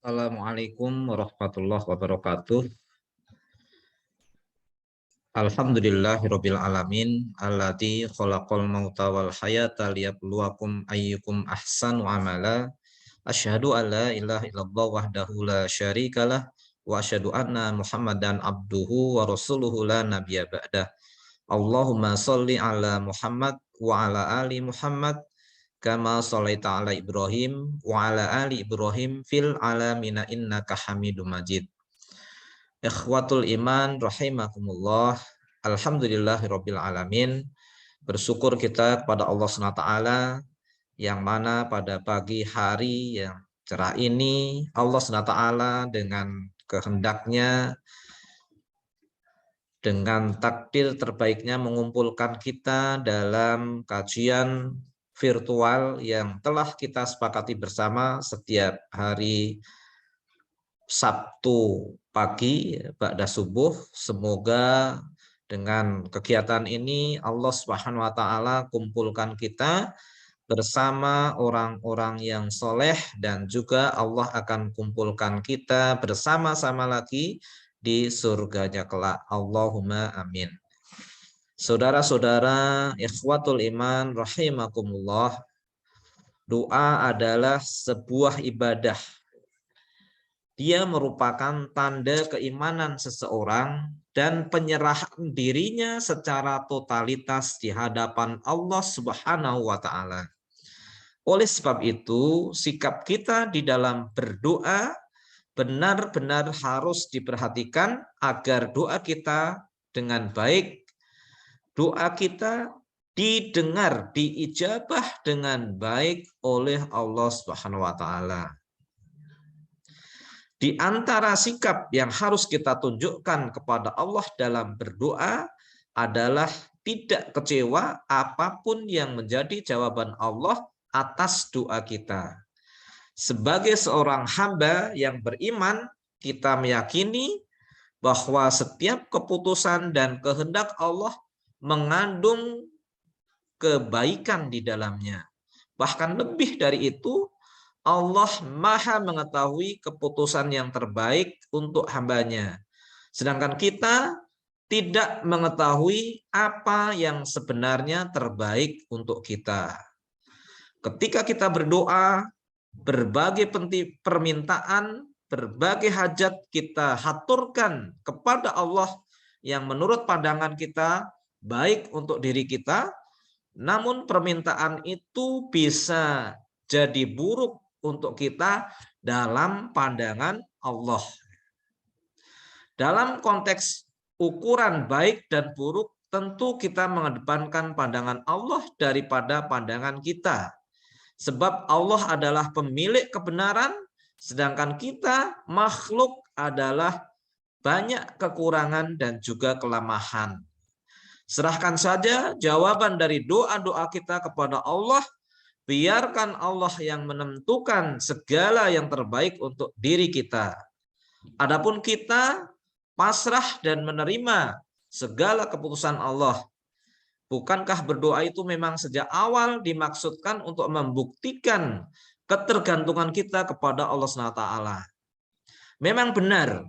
Assalamualaikum warahmatullahi wabarakatuh. Alhamdulillahirabbil alamin alladzi khalaqal mauta wal hayata liyabluwakum ayyukum ahsanu amala. Asyhadu an la ilaha illallah wahdahu la syarikalah wa asyhadu anna Muhammadan abduhu wa rasuluhu la nabiyya ba'dah. Allahumma shalli ala Muhammad wa ala ali Muhammad kama shallaita ala Ibrahim wa ala ali Ibrahim fil alamina innaka Hamidum Majid. Ikhwatul iman rahimakumullah. Alhamdulillahirabbil alamin. Bersyukur kita kepada Allah SWT yang mana pada pagi hari yang cerah ini Allah SWT dengan kehendaknya, dengan takdir terbaiknya mengumpulkan kita dalam kajian virtual yang telah kita sepakati bersama setiap hari Sabtu pagi ba'da subuh. Semoga dengan kegiatan ini Allah Subhanahu wa taala kumpulkan kita bersama orang-orang yang soleh, dan juga Allah akan kumpulkan kita bersama-sama lagi di surganya kelak. Allahumma amin. Saudara-saudara ikhwatul iman rahimakumullah, doa adalah sebuah ibadah. Dia merupakan tanda keimanan seseorang dan penyerahan dirinya secara totalitas di hadapan Allah Subhanahu wa taala. Oleh sebab itu, sikap kita di dalam berdoa benar-benar harus diperhatikan agar doa kita dengan baik, doa kita didengar, diijabah dengan baik oleh Allah Subhanahu wa taala. Di antara sikap yang harus kita tunjukkan kepada Allah dalam berdoa adalah tidak kecewa apapun yang menjadi jawaban Allah atas doa kita. Sebagai seorang hamba yang beriman, kita meyakini bahwa setiap keputusan dan kehendak Allah mengandung kebaikan di dalamnya. Bahkan lebih dari itu, Allah Maha mengetahui keputusan yang terbaik untuk hambanya. Sedangkan kita tidak mengetahui apa yang sebenarnya terbaik untuk kita. Ketika kita berdoa, berbagai permintaan, berbagai hajat kita haturkan kepada Allah yang menurut pandangan kita baik untuk diri kita, namun permintaan itu bisa jadi buruk untuk kita dalam pandangan Allah. Dalam konteks ukuran baik dan buruk, tentu kita mengedepankan pandangan Allah daripada pandangan kita. Sebab Allah adalah pemilik kebenaran, sedangkan kita makhluk adalah banyak kekurangan dan juga kelemahan. Serahkan saja jawaban dari doa-doa kita kepada Allah. Biarkan Allah yang menentukan segala yang terbaik untuk diri kita. Adapun kita pasrah dan menerima segala keputusan Allah. Bukankah berdoa itu memang sejak awal dimaksudkan untuk membuktikan ketergantungan kita kepada Allah SWT? Memang benar,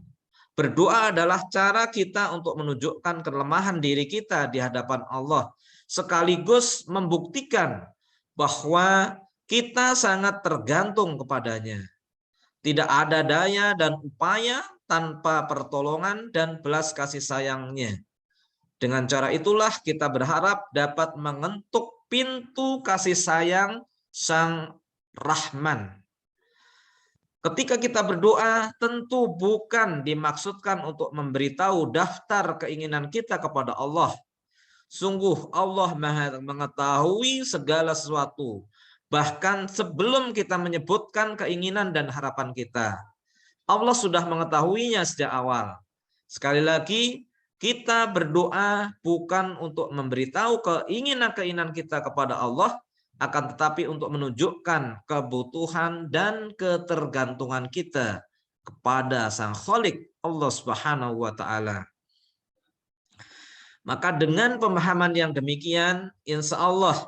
berdoa adalah cara kita untuk menunjukkan kelemahan diri kita di hadapan Allah, sekaligus membuktikan bahwa kita sangat tergantung kepadanya. Tidak ada daya dan upaya tanpa pertolongan dan belas kasih sayangnya. Dengan cara itulah kita berharap dapat mengetuk pintu kasih sayang Sang Rahman. Ketika kita berdoa, tentu bukan dimaksudkan untuk memberitahu daftar keinginan kita kepada Allah. Sungguh Allah Maha mengetahui segala sesuatu, bahkan sebelum kita menyebutkan keinginan dan harapan kita. Allah sudah mengetahuinya sejak awal. Sekali lagi, kita berdoa bukan untuk memberitahu keinginan-keinginan kita kepada Allah, akan tetapi untuk menunjukkan kebutuhan dan ketergantungan kita kepada Sang Khalik Allah Subhanahu wa taala. Maka dengan pemahaman yang demikian, insya Allah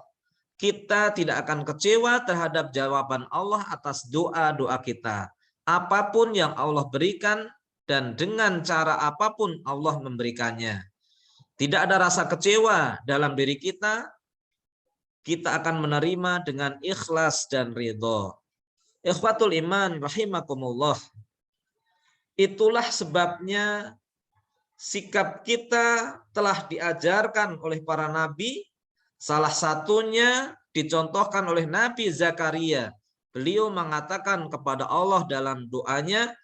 kita tidak akan kecewa terhadap jawaban Allah atas doa-doa kita. apapun yang Allah berikan dan dengan cara apapun Allah memberikannya. Tidak ada rasa kecewa dalam diri kita, kita akan menerima dengan ikhlas dan ridho. Ikhwatul iman rahimakumullah. Itulah sebabnya sikap kita telah diajarkan oleh para nabi, salah satunya dicontohkan oleh Nabi Zakaria. Beliau mengatakan kepada Allah dalam doanya,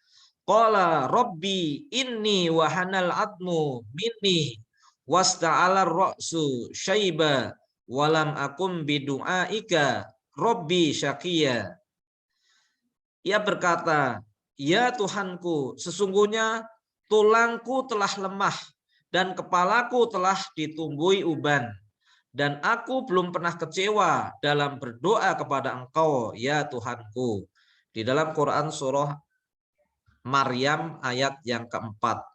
qala rabbi inni wahanal admu minni wasta'alar ra'su syaiba walam akum bidu'aika rabbi syaqiya. Ia berkata, ya Tuhanku, sesungguhnya tulangku telah lemah dan kepalaku telah ditumbuhi uban. Dan aku belum pernah kecewa dalam berdoa kepada Engkau, ya Tuhanku. Di dalam Quran surah Maryam ayat yang keempat.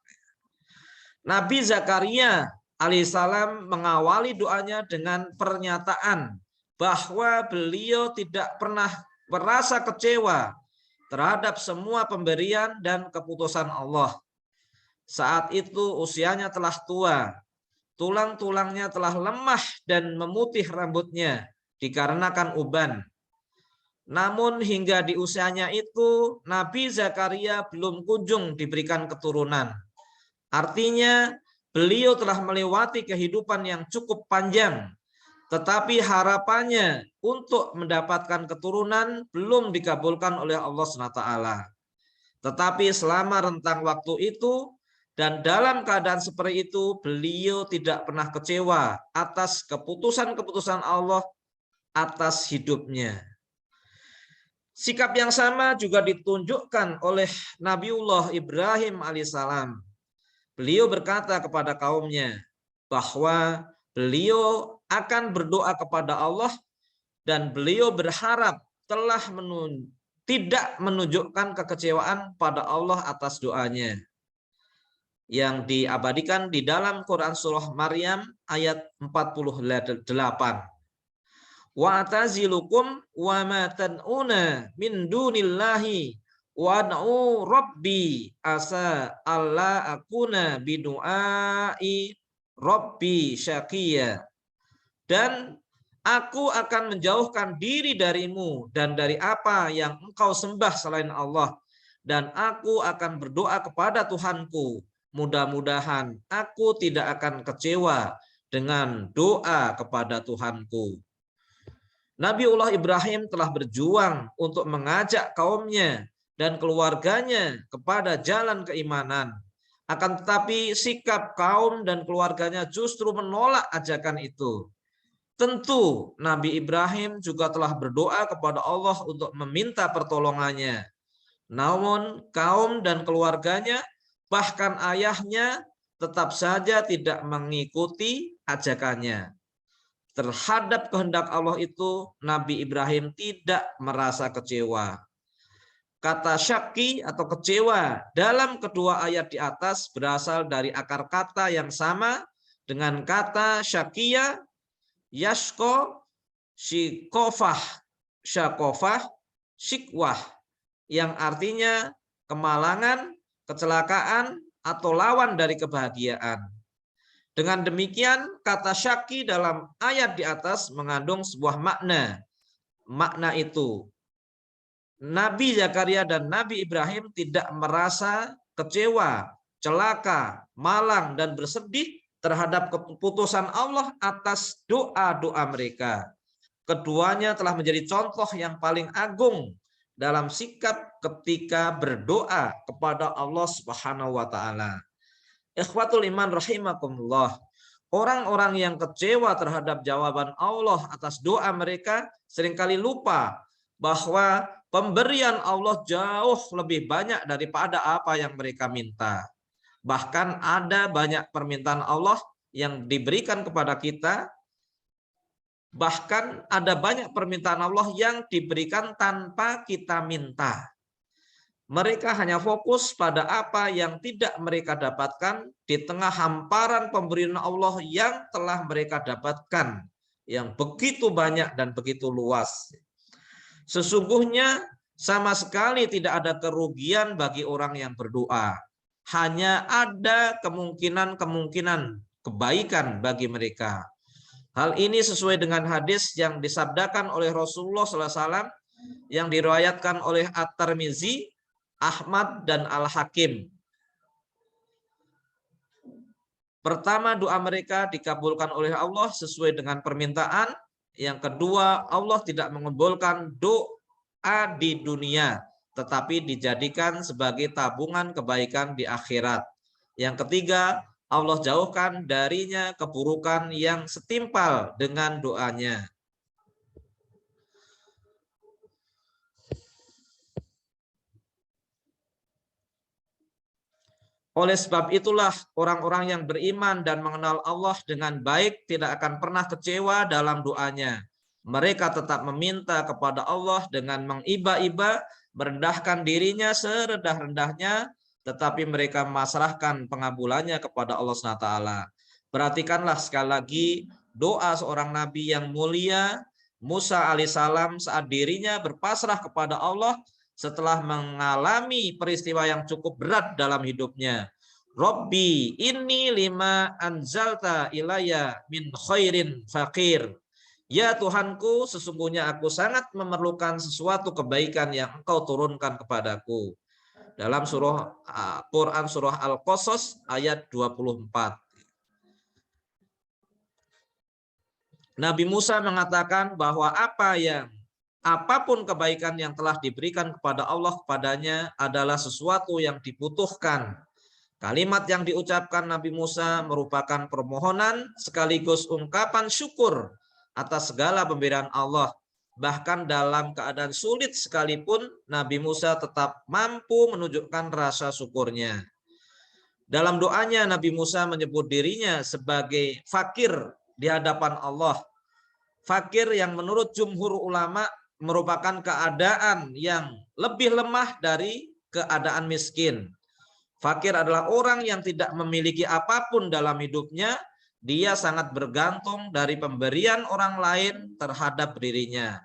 Nabi Zakaria alaihissalam mengawali doanya dengan pernyataan bahwa beliau tidak pernah merasa kecewa terhadap semua pemberian dan keputusan Allah. Saat itu usianya telah tua, tulang-tulangnya telah lemah dan memutih rambutnya dikarenakan uban. Namun hingga di usianya itu Nabi Zakaria belum kunjung diberikan keturunan. Artinya beliau telah melewati kehidupan yang cukup panjang, tetapi harapannya untuk mendapatkan keturunan belum dikabulkan oleh Allah SWT. Tetapi selama rentang waktu itu dan dalam keadaan seperti itu, beliau tidak pernah kecewa atas keputusan-keputusan Allah atas hidupnya. Sikap yang sama juga ditunjukkan oleh Nabiullah Ibrahim alaihissalam. Beliau berkata kepada kaumnya bahwa beliau akan berdoa kepada Allah dan beliau berharap telah tidak menunjukkan kekecewaan pada Allah atas doanya. Yang diabadikan di dalam Quran surah Maryam ayat 48. Wa atazilukum wa ma tad'una min dunillahi wad'u rabbi asa alla akuna bidu'ai rabbi syaqiya. Dan aku akan menjauhkan diri darimu dan dari apa yang engkau sembah selain Allah, dan aku akan berdoa kepada Tuhanku. Mudah-mudahan aku tidak akan kecewa dengan doa kepada Tuhanku. Nabiullah Ibrahim telah berjuang untuk mengajak kaumnya dan keluarganya kepada jalan keimanan. Akan tetapi sikap kaum dan keluarganya justru menolak ajakan itu. Tentu Nabi Ibrahim juga telah berdoa kepada Allah untuk meminta pertolongannya. Namun kaum dan keluarganya, bahkan ayahnya, tetap saja tidak mengikuti ajakannya. Terhadap kehendak Allah itu, Nabi Ibrahim tidak merasa kecewa. Kata syaki atau kecewa dalam kedua ayat di atas berasal dari akar kata yang sama dengan kata syakia, yashko, shikofah, syakofah, shikwah, yang artinya kemalangan, kecelakaan, atau lawan dari kebahagiaan. Dengan demikian, kata syaki dalam ayat di atas mengandung sebuah makna. Makna itu, Nabi Zakaria dan Nabi Ibrahim tidak merasa kecewa, celaka, malang, dan bersedih terhadap keputusan Allah atas doa-doa mereka. Keduanya telah menjadi contoh yang paling agung dalam sikap ketika berdoa kepada Allah Subhanahu wa taala. Ikhwatul iman rahimakumullah. Orang-orang yang kecewa terhadap jawaban Allah atas doa mereka seringkali lupa bahwa pemberian Allah jauh lebih banyak daripada apa yang mereka minta. Bahkan ada banyak permintaan Allah yang diberikan kepada kita. Bahkan ada banyak permintaan Allah yang diberikan tanpa kita minta. Mereka hanya fokus pada apa yang tidak mereka dapatkan di tengah hamparan pemberian Allah yang telah mereka dapatkan, yang begitu banyak dan begitu luas. Sesungguhnya Sama sekali tidak ada kerugian bagi orang yang berdoa. Hanya ada kemungkinan-kemungkinan kebaikan bagi mereka. Hal ini sesuai dengan hadis yang disabdakan oleh Rasulullah SAW yang diriwayatkan oleh At-Tirmizi, Ahmad, dan Al-Hakim. Pertama, doa mereka dikabulkan oleh Allah sesuai dengan permintaan. Yang kedua, Allah tidak mengabulkan doa di dunia, tetapi dijadikan sebagai tabungan kebaikan di akhirat. Yang ketiga, Allah jauhkan darinya keburukan yang setimpal dengan doanya. Oleh sebab itulah orang-orang yang beriman dan mengenal Allah dengan baik tidak akan pernah kecewa dalam doanya. Mereka tetap meminta kepada Allah dengan mengiba-iba, merendahkan dirinya serendah-rendahnya, tetapi mereka memasrahkan pengabulannya kepada Allah SWT. Perhatikanlah sekali lagi doa seorang nabi yang mulia, Musa alaihissalam, saat dirinya berpasrah kepada Allah setelah mengalami peristiwa yang cukup berat dalam hidupnya. Robbi inni lima anzalta ilaya min khairin fakir. Ya Tuhanku, sesungguhnya aku sangat memerlukan sesuatu kebaikan yang Engkau turunkan kepadaku. Dalam surah Quran surah Al-Qasas ayat 24. Nabi Musa mengatakan bahwa apapun kebaikan yang telah diberikan kepada Allah kepadanya adalah sesuatu yang dibutuhkan. Kalimat yang diucapkan Nabi Musa merupakan permohonan sekaligus ungkapan syukur atas segala pemberian Allah. Bahkan dalam keadaan sulit sekalipun, Nabi Musa tetap mampu menunjukkan rasa syukurnya. Dalam doanya, Nabi Musa menyebut dirinya sebagai fakir di hadapan Allah. Fakir yang menurut jumhur ulama merupakan keadaan yang lebih lemah dari keadaan miskin. Fakir adalah orang yang tidak memiliki apapun dalam hidupnya. Dia sangat bergantung dari pemberian orang lain terhadap dirinya.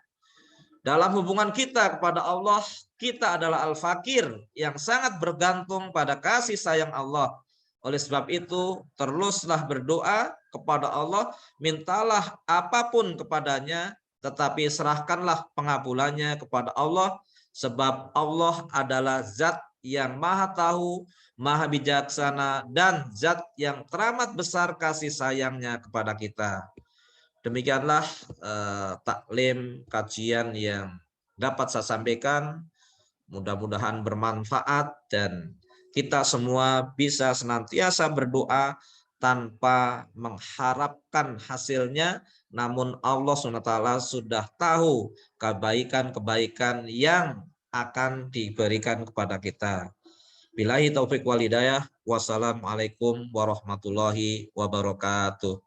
Dalam hubungan kita kepada Allah, kita adalah al-fakir yang sangat bergantung pada kasih sayang Allah. Oleh sebab itu, teruslah berdoa kepada Allah, mintalah apapun kepadanya, tetapi serahkanlah pengabulannya kepada Allah, sebab Allah adalah zat yang maha tahu, maha bijaksana, dan zat yang teramat besar kasih sayangnya kepada kita. Demikianlah taklim kajian yang dapat saya sampaikan. Mudah-mudahan bermanfaat dan kita semua bisa senantiasa berdoa tanpa mengharapkan hasilnya, namun Allah SWT sudah tahu kebaikan-kebaikan yang akan diberikan kepada kita. Billahi taufik wal hidayah. Wassalamualaikum warahmatullahi wabarakatuh.